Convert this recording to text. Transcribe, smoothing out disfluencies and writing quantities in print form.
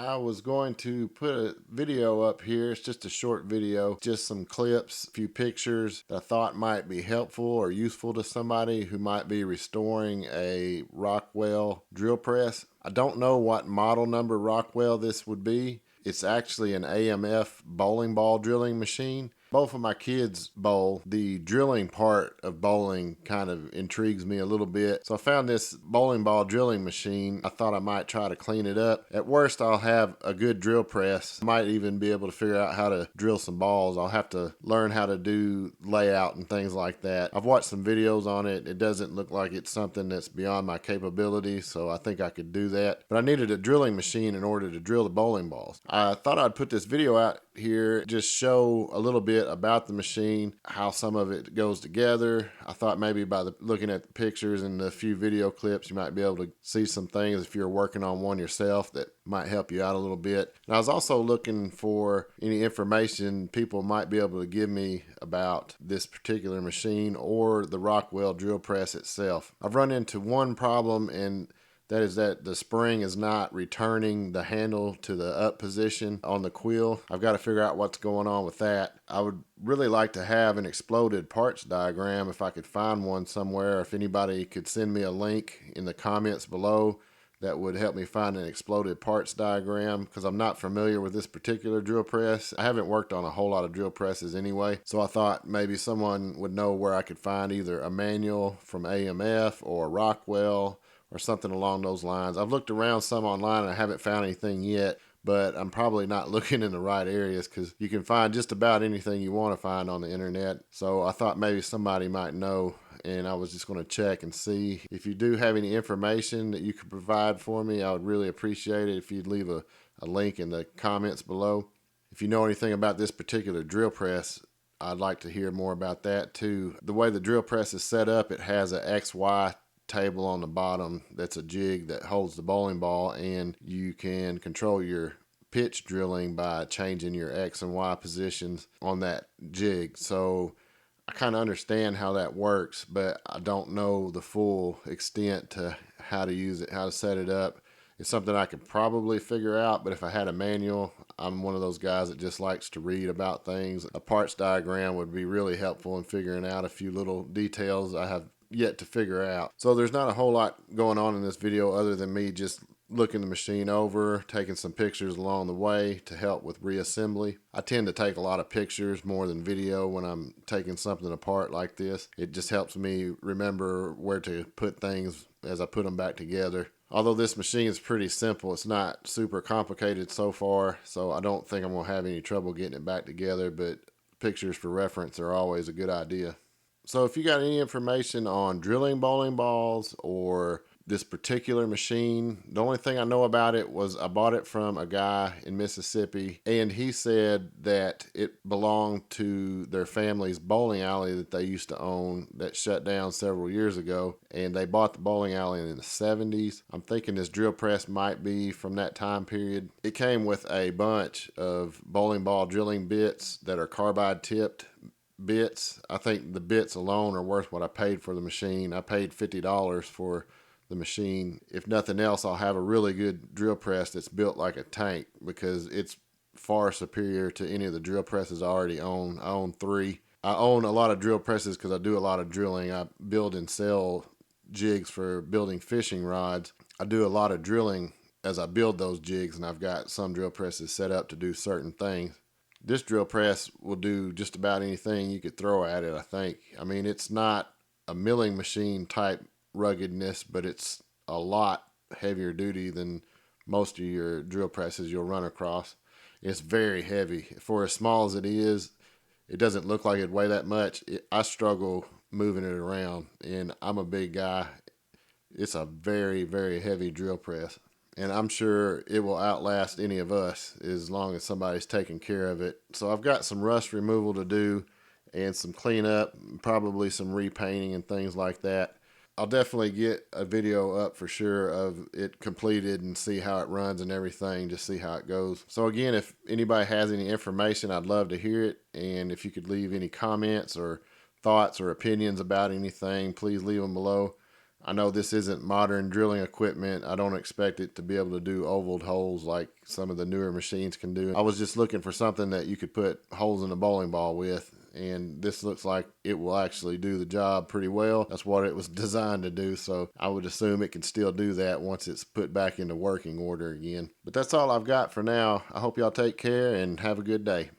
I was going to put a video up here. It's just a short video, just some clips, a few pictures that I thought might be helpful or useful to somebody who might be restoring a Rockwell drill press. I don't know what model number Rockwell this would be. It's actually an AMF bowling ball drilling machine. Both of my kids bowl. The drilling part of bowling kind of intrigues me a little bit. So I found this bowling ball drilling machine. I thought I might try to clean it up. At worst, I'll have a good drill press. I might even be able to figure out how to drill some balls. I'll have to learn how to do layout and things like that. I've watched some videos on it. It doesn't look like it's something that's beyond my capability, so I think I could do that. But I needed a drilling machine in order to drill the bowling balls. I thought I'd put this video out here, just show a little bit about the machine, how some of it goes together. I thought maybe by looking at the pictures and the few video clips, you might be able to see some things if you're working on one yourself that might help you out a little bit. And I was also looking for any information people might be able to give me about this particular machine or the Rockwell drill press itself. I've run into one problem, and that is that the spring is not returning the handle to the up position on the quill. I've got to figure out what's going on with that. I would really like to have an exploded parts diagram if I could find one somewhere. If anybody could send me a link in the comments below, that would help me find an exploded parts diagram, because I'm not familiar with this particular drill press. I haven't worked on a whole lot of drill presses anyway, so I thought maybe someone would know where I could find either a manual from AMF or Rockwell or something along those lines. I've looked around some online and I haven't found anything yet, but I'm probably not looking in the right areas, because you can find just about anything you want to find on the internet. So I thought maybe somebody might know, and I was just going to check and see. If you do have any information that you could provide for me, I would really appreciate it if you'd leave a link in the comments below. If you know anything about this particular drill press, I'd like to hear more about that too. The way the drill press is set up, it has a XY table on the bottom that's a jig that holds the bowling ball, and you can control your pitch drilling by changing your X and Y positions on that jig. So I kind of understand how that works, but I don't know the full extent to how to use it, how to set it up. It's something I could probably figure out, but if I had a manual, I'm one of those guys that just likes to read about things. A parts diagram would be really helpful in figuring out a few little details I have yet to figure out. So there's not a whole lot going on in this video other than me just looking the machine over, taking some pictures along the way to help with reassembly. I tend to take a lot of pictures more than video when I'm taking something apart like this. It just helps me remember where to put things as I put them back together. Although this machine is pretty simple, it's not super complicated so far, so I don't think I'm going to have any trouble getting it back together, but pictures for reference are always a good idea. So if you got any information on drilling bowling balls or this particular machine, the only thing I know about it was I bought it from a guy in Mississippi, and he said that it belonged to their family's bowling alley that they used to own that shut down several years ago, and they bought the bowling alley in the 70s. I'm thinking this drill press might be from that time period. It came with a bunch of bowling ball drilling bits that are carbide tipped bits. I think the bits alone are worth what I paid for the machine. I paid $50 for the machine. If nothing else, I'll have a really good drill press that's built like a tank, because it's far superior to any of the drill presses I already own. I own 3. I own a lot of drill presses because I do a lot of drilling. I build and sell jigs for building fishing rods. I do a lot of drilling as I build those jigs, and I've got some drill presses set up to do certain things. This drill press will do just about anything you could throw at it, I think. I mean, it's not a milling machine type ruggedness, but it's a lot heavier duty than most of your drill presses you'll run across. It's very heavy. For as small as it is, it doesn't look like it'd weigh that much. I struggle moving it around, and I'm a big guy. It's a very, very heavy drill press, and I'm sure it will outlast any of us as long as somebody's taking care of it. So I've got some rust removal to do and some cleanup, probably some repainting and things like that. I'll definitely get a video up for sure of it completed and see how it runs and everything, just see how it goes. So again, if anybody has any information, I'd love to hear it. And if you could leave any comments or thoughts or opinions about anything, please leave them below. I know this isn't modern drilling equipment. I don't expect it to be able to do ovaled holes like some of the newer machines can do. I was just looking for something that you could put holes in a bowling ball with, and this looks like it will actually do the job pretty well. That's what it was designed to do, so I would assume it can still do that once it's put back into working order again. But that's all I've got for now. I hope y'all take care and have a good day.